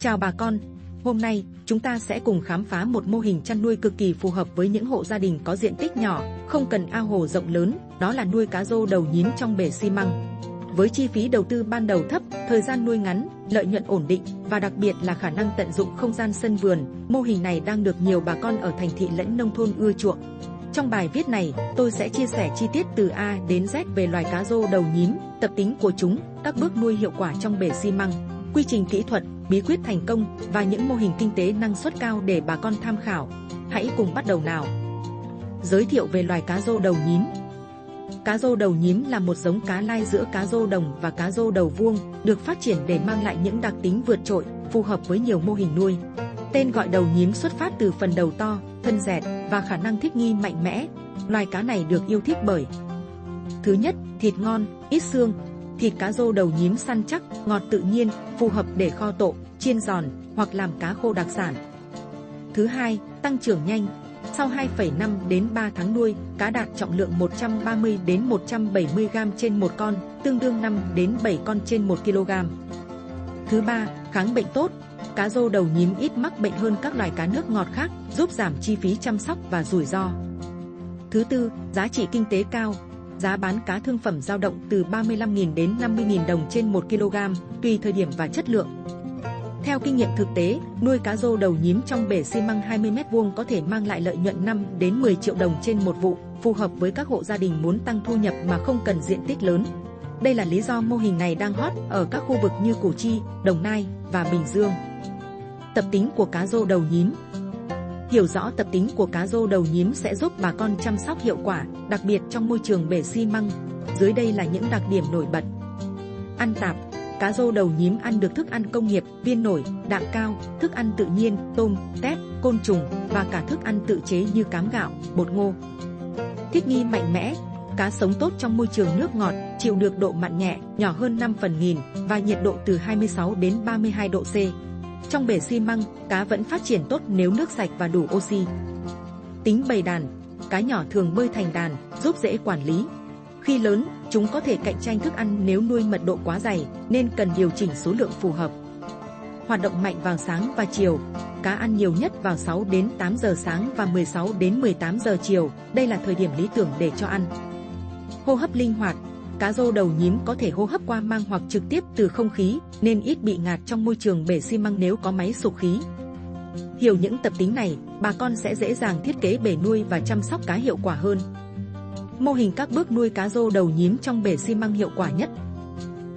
Chào bà con, hôm nay chúng ta sẽ cùng khám phá một mô hình chăn nuôi cực kỳ phù hợp với những hộ gia đình có diện tích nhỏ, không cần ao hồ rộng lớn, đó là nuôi cá rô đầu nhím trong bể xi măng. Với chi phí đầu tư ban đầu thấp, thời gian nuôi ngắn, lợi nhuận ổn định và đặc biệt là khả năng tận dụng không gian sân vườn, mô hình này đang được nhiều bà con ở thành thị lẫn nông thôn ưa chuộng. Trong bài viết này, tôi sẽ chia sẻ chi tiết từ A đến Z về loài cá rô đầu nhím, tập tính của chúng, các bước nuôi hiệu quả trong bể xi măng, quy trình kỹ thuật, bí quyết thành công và những mô hình kinh tế năng suất cao để bà con tham khảo. Hãy cùng bắt đầu nào. Giới thiệu về loài cá rô đầu nhím. Cá rô đầu nhím là một giống cá lai giữa cá rô đồng và cá rô đầu vuông, được phát triển để mang lại những đặc tính vượt trội, phù hợp với nhiều mô hình nuôi. Tên gọi đầu nhím xuất phát từ phần đầu to, thân dẹt và khả năng thích nghi mạnh mẽ. Loài cá này được yêu thích bởi: thứ nhất, thịt ngon, ít xương. Thịt cá rô đầu nhím săn chắc, ngọt tự nhiên, phù hợp để kho tộ, chiên giòn hoặc làm cá khô đặc sản. Thứ hai, tăng trưởng nhanh. Sau 2,5 đến 3 tháng nuôi, cá đạt trọng lượng 130 đến 170 g trên một con, tương đương 5 đến 7 con trên 1 kg. Thứ ba, kháng bệnh tốt. Cá rô đầu nhím ít mắc bệnh hơn các loài cá nước ngọt khác, giúp giảm chi phí chăm sóc và rủi ro. Thứ tư, giá trị kinh tế cao. Giá bán cá thương phẩm dao động từ 35.000 đến 50.000 đồng trên 1 kg, tùy thời điểm và chất lượng. Theo kinh nghiệm thực tế, nuôi cá rô đầu nhím trong bể xi măng 20 m² có thể mang lại lợi nhuận 5 đến 10 triệu đồng trên một vụ, phù hợp với các hộ gia đình muốn tăng thu nhập mà không cần diện tích lớn. Đây là lý do mô hình này đang hot ở các khu vực như Củ Chi, Đồng Nai và Bình Dương. Tập tính của cá rô đầu nhím. Hiểu rõ tập tính của cá rô đầu nhím sẽ giúp bà con chăm sóc hiệu quả, đặc biệt trong môi trường bể xi măng. Dưới đây là những đặc điểm nổi bật. Ăn tạp. Cá rô đầu nhím ăn được thức ăn công nghiệp, viên nổi, đạm cao, thức ăn tự nhiên, tôm, tép, côn trùng và cả thức ăn tự chế như cám gạo, bột ngô. Thích nghi mạnh mẽ. Cá sống tốt trong môi trường nước ngọt, chịu được độ mặn nhẹ, nhỏ hơn 5 phần nghìn và nhiệt độ từ 26 đến 32 độ C. Trong bể xi măng, cá vẫn phát triển tốt nếu nước sạch và đủ oxy. Tính bầy đàn. Cá nhỏ thường bơi thành đàn, giúp dễ quản lý. Khi lớn, chúng có thể cạnh tranh thức ăn nếu nuôi mật độ quá dày, nên cần điều chỉnh số lượng phù hợp. Hoạt động mạnh vào sáng và chiều. Cá ăn nhiều nhất vào 6 đến 8 giờ sáng và 16 đến 18 giờ chiều, đây là thời điểm lý tưởng để cho ăn. Hô hấp linh hoạt. Cá rô đầu nhím có thể hô hấp qua mang hoặc trực tiếp từ không khí, nên ít bị ngạt trong môi trường bể xi măng nếu có máy sục khí. Hiểu những tập tính này, bà con sẽ dễ dàng thiết kế bể nuôi và chăm sóc cá hiệu quả hơn. Mô hình các bước nuôi cá rô đầu nhím trong bể xi măng hiệu quả nhất.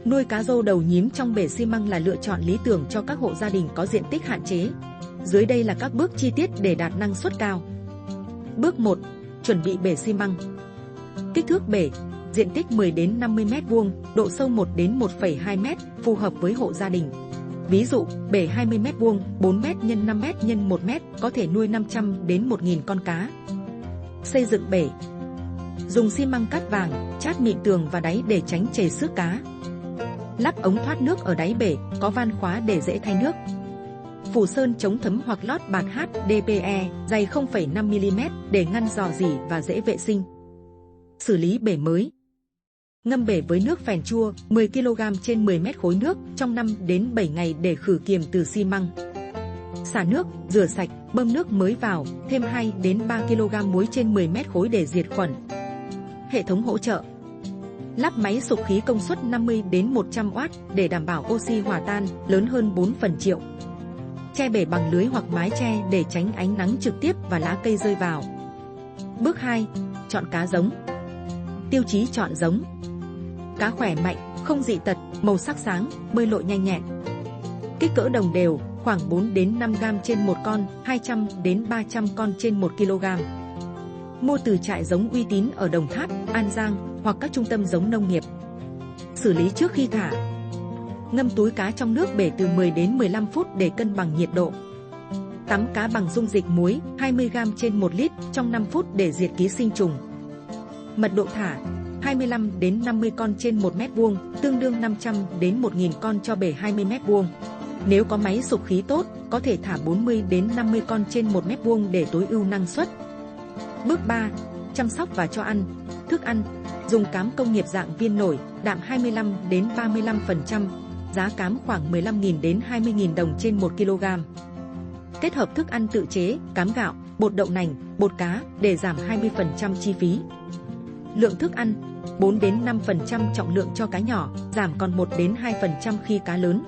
Nuôi cá rô đầu nhím trong bể xi măng là lựa chọn lý tưởng cho các hộ gia đình có diện tích hạn chế. Dưới đây là các bước chi tiết để đạt năng suất cao. Bước 1. Chuẩn bị bể xi măng. Kích thước bể. Diện tích 10 đến 50 m², độ sâu 1 đến 1,2 m, phù hợp với hộ gia đình. Ví dụ, bể 20 m², 4 m x 5 m x 1 m có thể nuôi 500 đến 1.000 con cá. Xây dựng bể. Dùng xi măng cát vàng, chát mịn tường và đáy để tránh chảy xước cá. Lắp ống thoát nước ở đáy bể, có van khóa để dễ thay nước. Phủ sơn chống thấm hoặc lót bạt HDPE, dày 0,5 mm để ngăn rò rỉ và dễ vệ sinh. Xử lý bể mới. Ngâm bể với nước phèn chua 10 kg trên 10 mét khối nước trong 5 đến 7 ngày để khử kiềm từ xi măng. Xả nước, rửa sạch, bơm nước mới vào, thêm 2 đến 3 kg muối trên 10 mét khối để diệt khuẩn. Hệ thống hỗ trợ. Lắp máy sục khí công suất 50 đến 100W để đảm bảo oxy hòa tan, lớn hơn 4 phần triệu. Che bể bằng lưới hoặc mái che để tránh ánh nắng trực tiếp và lá cây rơi vào. Bước 2. Chọn cá giống. Tiêu chí chọn giống: cá khỏe mạnh, không dị tật, màu sắc sáng, bơi lội nhanh nhẹn. Kích cỡ đồng đều, khoảng 4 đến 5 g trên một con, 200 đến 300 con trên 1 kg. Mua từ trại giống uy tín ở Đồng Tháp, An Giang hoặc các trung tâm giống nông nghiệp. Xử lý trước khi thả. Ngâm túi cá trong nước bể từ 10 đến 15 phút để cân bằng nhiệt độ. Tắm cá bằng dung dịch muối 20 g trên 1 lít trong 5 phút để diệt ký sinh trùng. Mật độ thả 25 đến 50 con trên 1 m², tương đương 500 đến 1.000 con cho bể 20 m². Nếu có máy sục khí tốt, có thể thả 40 đến 50 con trên 1 m² để tối ưu năng suất. Bước 3. Chăm sóc và cho ăn. Thức ăn. Dùng cám công nghiệp dạng viên nổi, đạm 25 đến 35%. giá cám khoảng 15.000 đến 20.000 đồng trên 1 kg. Kết hợp thức ăn tự chế, cám gạo, bột đậu nành, bột cá để giảm 20% chi phí. Lượng thức ăn 4 đến 5% trọng lượng cho cá nhỏ, giảm còn 1 đến 2% khi cá lớn.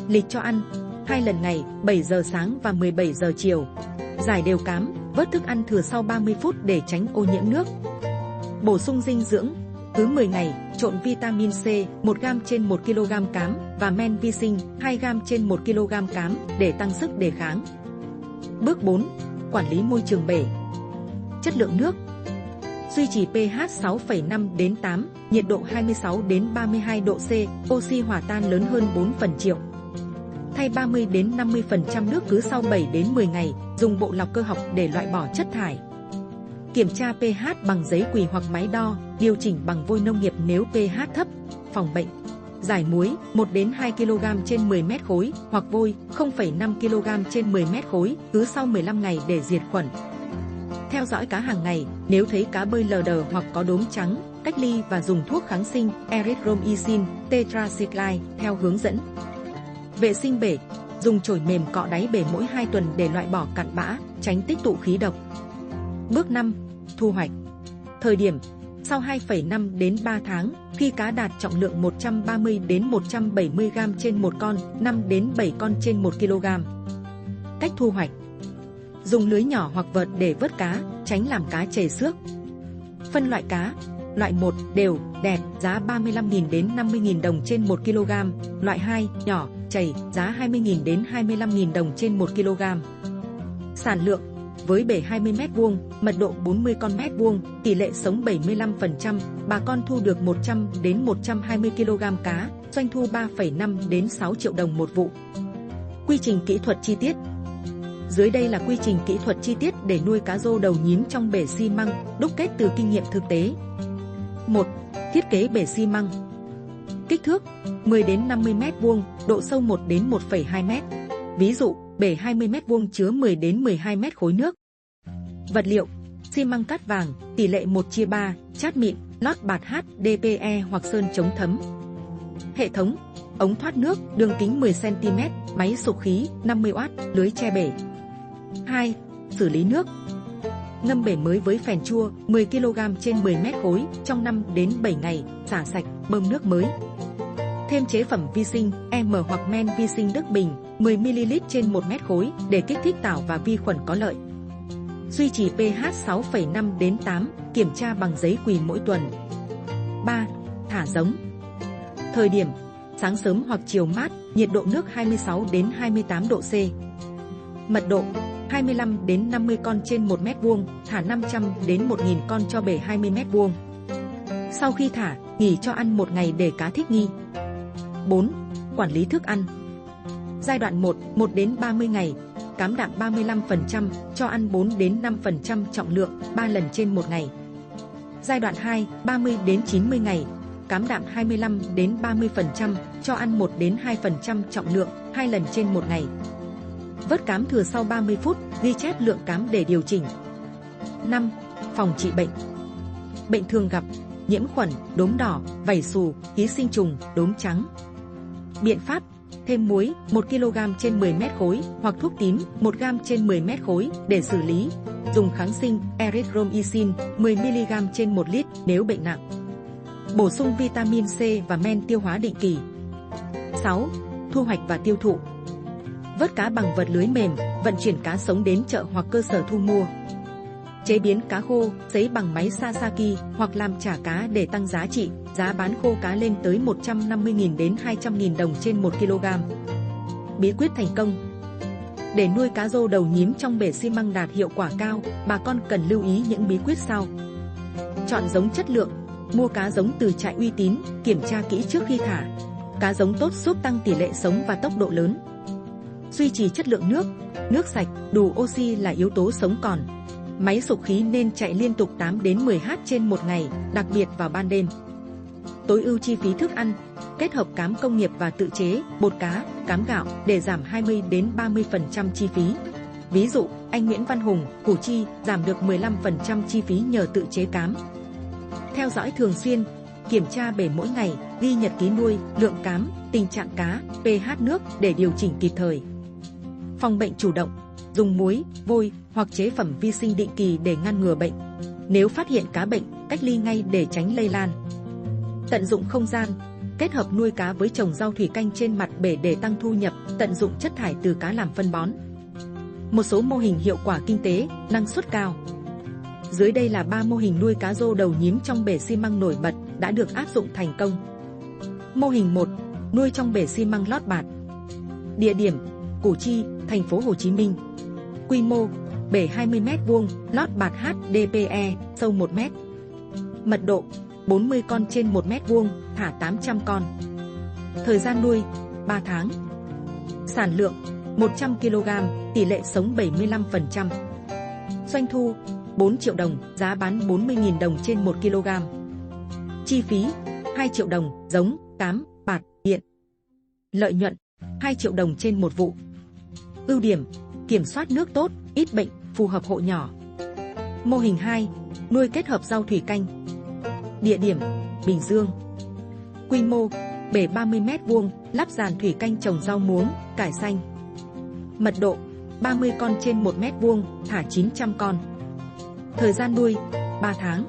Lịch cho ăn 2 lần ngày, 7 giờ sáng và 17 giờ chiều. Rải đều cám, vớt thức ăn thừa sau 30 phút để tránh ô nhiễm nước. Bổ sung dinh dưỡng cứ 10 ngày, trộn vitamin C 1 g trên 1 kg cám và men vi sinh 2 g trên 1 kg cám để tăng sức đề kháng. Bước 4. Quản lý môi trường bể. Chất lượng nước. Duy trì pH 6,5 đến 8, nhiệt độ 26 đến 32 độ C, oxy hòa tan lớn hơn 4/triệu. Thay 30 đến 50% nước cứ sau 7 đến 10 ngày, dùng bộ lọc cơ học để loại bỏ chất thải. Kiểm tra pH bằng giấy quỳ hoặc máy đo, điều chỉnh bằng vôi nông nghiệp nếu pH thấp. Phòng bệnh. Rải muối 1 đến 2 kg trên 10 mét khối hoặc vôi 0,5 kg trên 10 mét khối cứ sau 15 ngày để diệt khuẩn. Theo dõi cá hàng ngày, nếu thấy cá bơi lờ đờ hoặc có đốm trắng, cách ly và dùng thuốc kháng sinh erythromycin, tetracycline theo hướng dẫn. Vệ sinh bể. Dùng chổi mềm cọ đáy bể mỗi 2 tuần để loại bỏ cặn bã, tránh tích tụ khí độc. Bước 5. Thu hoạch. Thời điểm sau 2,5 đến 3 tháng, khi cá đạt trọng lượng 130 đến 170 g trên một con, 5 đến 7 con trên 1 kg. Cách thu hoạch. Dùng lưới nhỏ hoặc vợt để vớt cá, tránh làm cá chảy xước. Phân loại cá. Loại 1, đều, đẹp, giá 35.000 đến 50.000 đồng trên 1 kg. Loại 2, nhỏ, chảy, giá 20.000 đến 25.000 đồng trên 1 kg. Sản lượng. Với bể 20 m2, mật độ 40 con mét vuông, tỷ lệ sống 75%, bà con thu được 100 đến 120 kg cá, doanh thu 3,5 đến 6 triệu đồng một vụ. Quy trình kỹ thuật chi tiết. Dưới đây là quy trình kỹ thuật chi tiết để nuôi cá rô đầu nhím trong bể xi măng, đúc kết từ kinh nghiệm thực tế. 1. Thiết kế bể xi măng. Kích thước 10 đến 50 m2, độ sâu 1 đến 1,2 m. Ví dụ, bể 20 m2 chứa 10 đến 12 mét khối nước. Vật liệu: xi măng cát vàng, tỷ lệ 1/3, chát mịn, lót bạt HDPE hoặc sơn chống thấm. Hệ thống: ống thoát nước, đường kính 10 cm, máy sục khí 50W, lưới che bể. 2. Xử lý nước. Ngâm bể mới với phèn chua 10 kg trên 10 mét khối trong 5 đến 7 ngày, xả sạch, bơm nước mới. Thêm chế phẩm vi sinh, M hoặc men vi sinh Đức Bình, 10 ml trên 1 mét khối để kích thích tảo và vi khuẩn có lợi. Duy trì pH 6,5 đến 8, kiểm tra bằng giấy quỳ mỗi tuần. 3. Thả giống. Thời điểm: sáng sớm hoặc chiều mát, nhiệt độ nước 26 đến 28 độ C. Mật độ: 25 đến 50 con trên 1 mét vuông, thả 500 đến 1.000 con cho bể 20 mét vuông. Sau khi thả, nghỉ cho ăn 1 ngày để cá thích nghi. 4. Quản lý thức ăn. Giai đoạn 1, 1 đến 30 ngày, cám đạm 35%, cho ăn 4 đến 5% trọng lượng, 3 lần trên 1 ngày. Giai đoạn 2, 30 đến 90 ngày, cám đạm 25 đến 30%, cho ăn 1 đến 2% trọng lượng, 2 lần trên 1 ngày. Vớt cám thừa sau 30 phút, ghi chép lượng cám để điều chỉnh. 5. Phòng trị bệnh. Bệnh thường gặp: nhiễm khuẩn, đốm đỏ, vảy xù, ký sinh trùng, đốm trắng. Biện pháp: thêm muối 1 kg trên 10 mét khối hoặc thuốc tím 1 g trên 10 mét khối để xử lý. Dùng kháng sinh erythromycin 10 mg trên 1 lít nếu bệnh nặng. Bổ sung vitamin C và men tiêu hóa định kỳ. 6. Thu hoạch và tiêu thụ. Vớt cá bằng vật lưới mềm, vận chuyển cá sống đến chợ hoặc cơ sở thu mua. Chế biến cá khô, sấy bằng máy Sasaki hoặc làm chả cá để tăng giá trị, giá bán khô cá lên tới 150.000 đến 200.000 đồng trên 1 kg. Bí quyết thành công. Để nuôi cá rô đầu nhím trong bể xi măng đạt hiệu quả cao, bà con cần lưu ý những bí quyết sau. Chọn giống chất lượng. Mua cá giống từ trại uy tín, kiểm tra kỹ trước khi thả. Cá giống tốt giúp tăng tỷ lệ sống và tốc độ lớn. Duy trì chất lượng nước. Nước sạch, đủ oxy là yếu tố sống còn. Máy sục khí nên chạy liên tục 8 đến 10 h trên một ngày, đặc biệt vào ban đêm. Tối ưu chi phí thức ăn. Kết hợp cám công nghiệp và tự chế, bột cá, cám gạo để giảm 20 đến 30% chi phí. Ví dụ, anh Nguyễn Văn Hùng, Củ Chi giảm được 15% chi phí nhờ tự chế cám. Theo dõi thường xuyên. kiểm tra bể mỗi ngày, ghi nhật ký nuôi, lượng cám, tình trạng cá, pH nước để điều chỉnh kịp thời. Phòng bệnh chủ động, dùng muối, vôi hoặc chế phẩm vi sinh định kỳ để ngăn ngừa bệnh. Nếu phát hiện cá bệnh, cách ly ngay để tránh lây lan. Tận dụng không gian, kết hợp nuôi cá với trồng rau thủy canh trên mặt bể để tăng thu nhập, tận dụng chất thải từ cá làm phân bón. Một số mô hình hiệu quả kinh tế, năng suất cao. Dưới đây là 3 mô hình nuôi cá rô đầu nhím trong bể xi măng nổi bật đã được áp dụng thành công. Mô hình 1, nuôi trong bể xi măng lót bạt. Địa điểm: Củ Chi, thành phố Hồ Chí Minh. Quy mô: bể 20m2, lót bạt HDPE, sâu 1m. Mật độ: 40 con trên 1m2, thả 800 con. Thời gian nuôi: 3 tháng. Sản lượng: 100 kg, tỷ lệ sống 75%. Doanh thu: 4 triệu đồng, giá bán 40.000 đồng trên 1 kg. Chi phí: 2 triệu đồng, giống, cám, bạt, điện. Lợi nhuận: 2 triệu đồng trên một vụ. Ưu điểm: kiểm soát nước tốt, ít bệnh, phù hợp hộ nhỏ. Mô hình 2, nuôi kết hợp rau thủy canh. Địa điểm: Bình Dương. Quy mô: bể 30m2, lắp giàn thủy canh trồng rau muống, cải xanh. Mật độ: 30 con trên 1m2, thả 900 con. Thời gian nuôi: 3 tháng.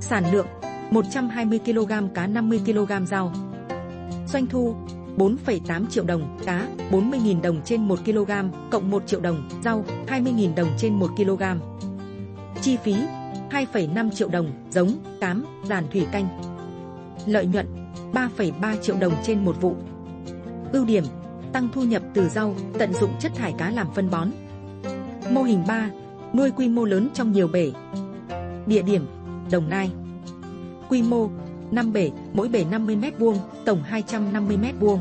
Sản lượng: 120 kg cá, 50 kg rau. Doanh thu: 4,8 triệu đồng, cá, 40.000 đồng trên 1 kg, cộng 1 triệu đồng, rau, 20.000 đồng trên 1 kg. Chi phí: 2,5 triệu đồng, giống, cám, giàn thủy canh. Lợi nhuận: 3,3 triệu đồng trên một vụ. Ưu điểm: tăng thu nhập từ rau, tận dụng chất thải cá làm phân bón. Mô hình 3, nuôi quy mô lớn trong nhiều bể. Địa điểm: Đồng Nai. Quy mô: 5 bể, mỗi bể 50m2, tổng 250m2.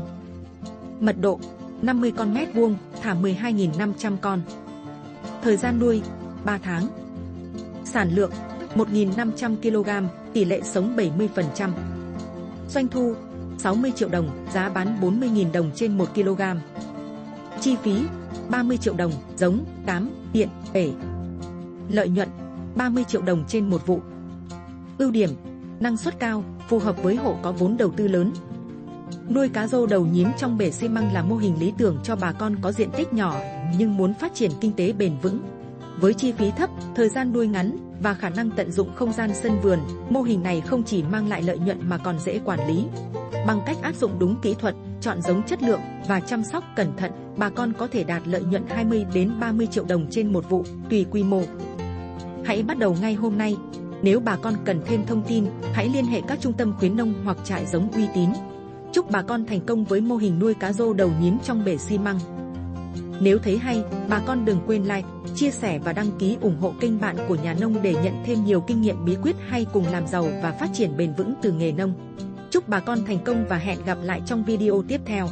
Mật độ: 50 con mét vuông, thả 12.500 con. Thời gian nuôi: 3 tháng. Sản lượng: 1.500 kg, tỷ lệ sống 70%. Doanh thu: 60 triệu đồng, giá bán 40.000 đồng trên 1 kg. Chi phí: 30 triệu đồng, giống, cám, điện, bể. Lợi nhuận: 30 triệu đồng trên một vụ. Ưu điểm: năng suất cao, phù hợp với hộ có vốn đầu tư lớn. Nuôi cá rô đầu nhím trong bể xi măng là mô hình lý tưởng cho bà con có diện tích nhỏ nhưng muốn phát triển kinh tế bền vững. Với chi phí thấp, thời gian nuôi ngắn và khả năng tận dụng không gian sân vườn, mô hình này không chỉ mang lại lợi nhuận mà còn dễ quản lý. Bằng cách áp dụng đúng kỹ thuật, chọn giống chất lượng và chăm sóc cẩn thận, bà con có thể đạt lợi nhuận 20 đến 30 triệu đồng trên một vụ, tùy quy mô. Hãy bắt đầu ngay hôm nay. Nếu bà con cần thêm thông tin, hãy liên hệ các trung tâm khuyến nông hoặc trại giống uy tín. Chúc bà con thành công với mô hình nuôi cá rô đầu nhím trong bể xi măng. Nếu thấy hay, bà con đừng quên like, chia sẻ và đăng ký ủng hộ kênh Bạn của Nhà Nông để nhận thêm nhiều kinh nghiệm bí quyết hay cùng làm giàu và phát triển bền vững từ nghề nông. Chúc bà con thành công và hẹn gặp lại trong video tiếp theo.